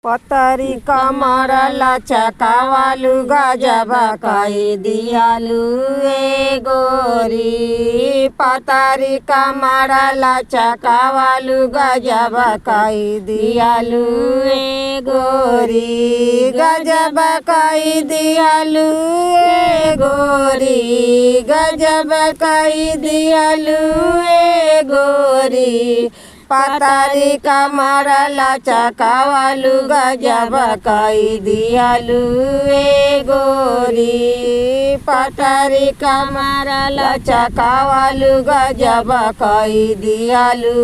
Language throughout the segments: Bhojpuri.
पतरी कमर लचकावालू गजब कई दियालू ए गोरी। पतरी कमर लचकावालू गजब कई दियालू ए गोरी। गजब कई दियालू ए गोरी। गजब कई दियालू ए गोरी। पतरी कमर लचकावालू गजब कई दियालू ए गोरी। पतरी कमर लचकावालू गजब कई दियालू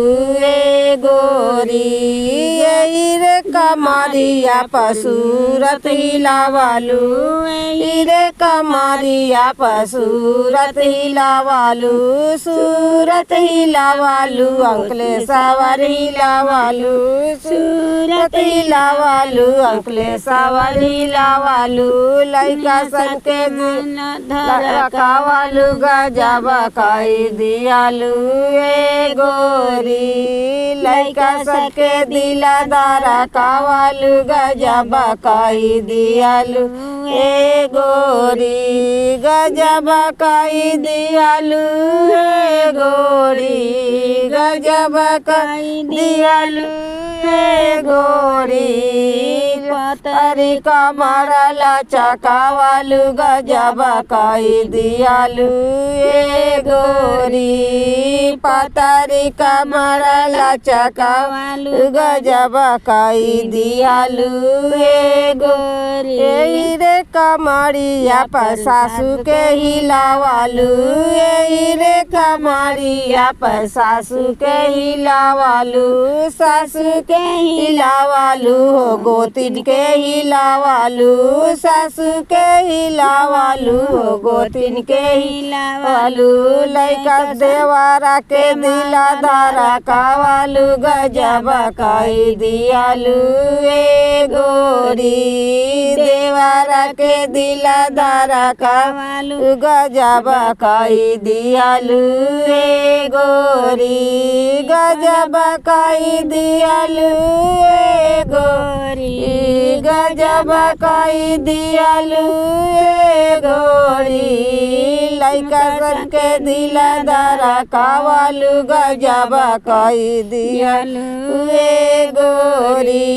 ए गोरी। यही रे कमरिया पसूरत हिलावालू। यही रे कमरिया पसूरत हिलावालू। सूरत हिलावालू अंकलेश्वर हिलावालू। सूरत हिलावालू अंकलेश्वर हिलावालू। लइका सन के धड़कावालू गजब कई दियालू ए गोरी। लइका सन के दिल धड़कावालू गजब कई दियालू ए गोरी। गजब कई दियालू ए गोरी। गजब कई दियालू ए गोरी। पतरी कमर लचकावालू गजब कई दियालू ए गोरी। पतरी कमर लचकावालू गजब कई दियालू ए गोरी। यही रे कमरिया पर सासू के हिलावालू। यही रे कमरिया पर सासू के हिलावालू। सासू के हिलावालू हो गोतिन के हिलावालू। सासू के हिलावालू हो गोतिन के हिलावालू। लइका देवारा के दिला धड़कावालू गजब कई दियालू ए गोरी। देवारा के दिला धड़कावालू गजब कई दियालू ए गोरी। गजब कई दियालू ए गोरी। गजब कई दियालू ए गोरी। लइका सन के दिल धड़कावालू गजब कई दियालू ए गोरी।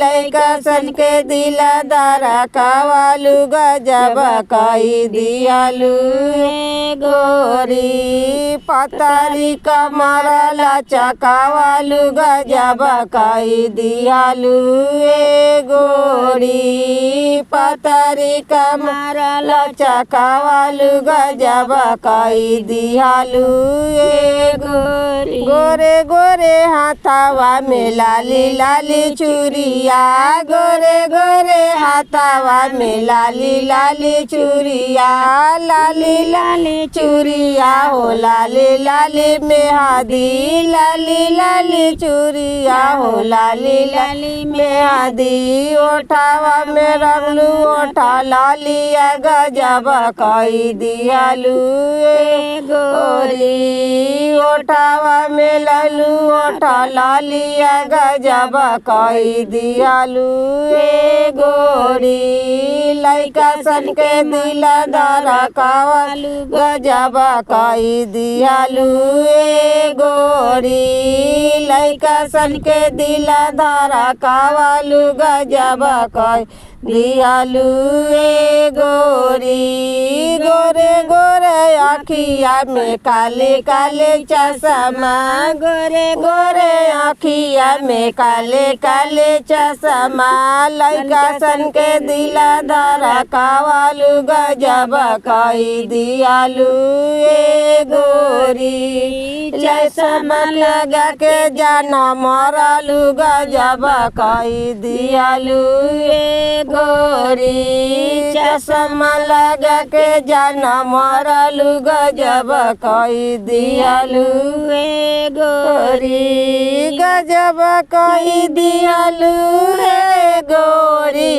लइका सन के दिल धड़कावालू गजब कई दियालू ए गोरी। पतरी कमर लचकावालू गजब कई दियालू ए गोरी। पतरी कमर लचकावालू गजब कई दियालू ए गोरी। गोरे गोरे हाथावा में लाली लाली चूड़िया। गोरे गोरे हाथावा में लाली लाली चूड़िया। लाली लाली चूड़िया हो लाली लाली मेहंदी। लाली लाली चूड़िया हो लाली लाली मेहंदी। ओठावा में रंगलू ओठा लालिया गजब कई दियालू ए गोरी। ओठावा में ललू ओठा लालिया गजब कई दियालू ए गोरी। लइका सन के दिल धड़कावालू गजब कई दियालू ए गोरी। लइका सन के दिल धड़कावालू गजब कई दियालू ए गोरी। गोरे गोरे आँखिया में काले काले चश्मा। गोरे गोरे आँखिया में काले काले चश्मा। लइका सन के दिल धड़कावालू गजब कई दियालू ए गोरी। चश्मा लगा के जाना मरलू गजब कई दियालू ए गोरी। चश्मा लगा के जाना मरलू गजब कई दियालू ए गोरी। गजब कई दियालू ए गोरी।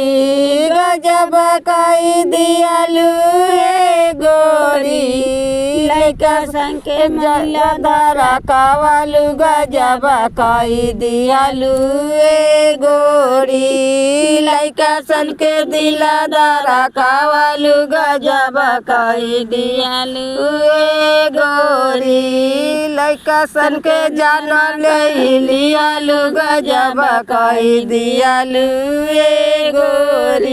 गजब कई दियालू ए गोरी। लइका सन के दिला दारा कावालू गजब कई दियालू ए गोरी लइका सन के दिला दारा कावालू गजब कई दियालू ए गोरी लइका सन के जाना ले लियालू गजब कई दियालू ए गोरी।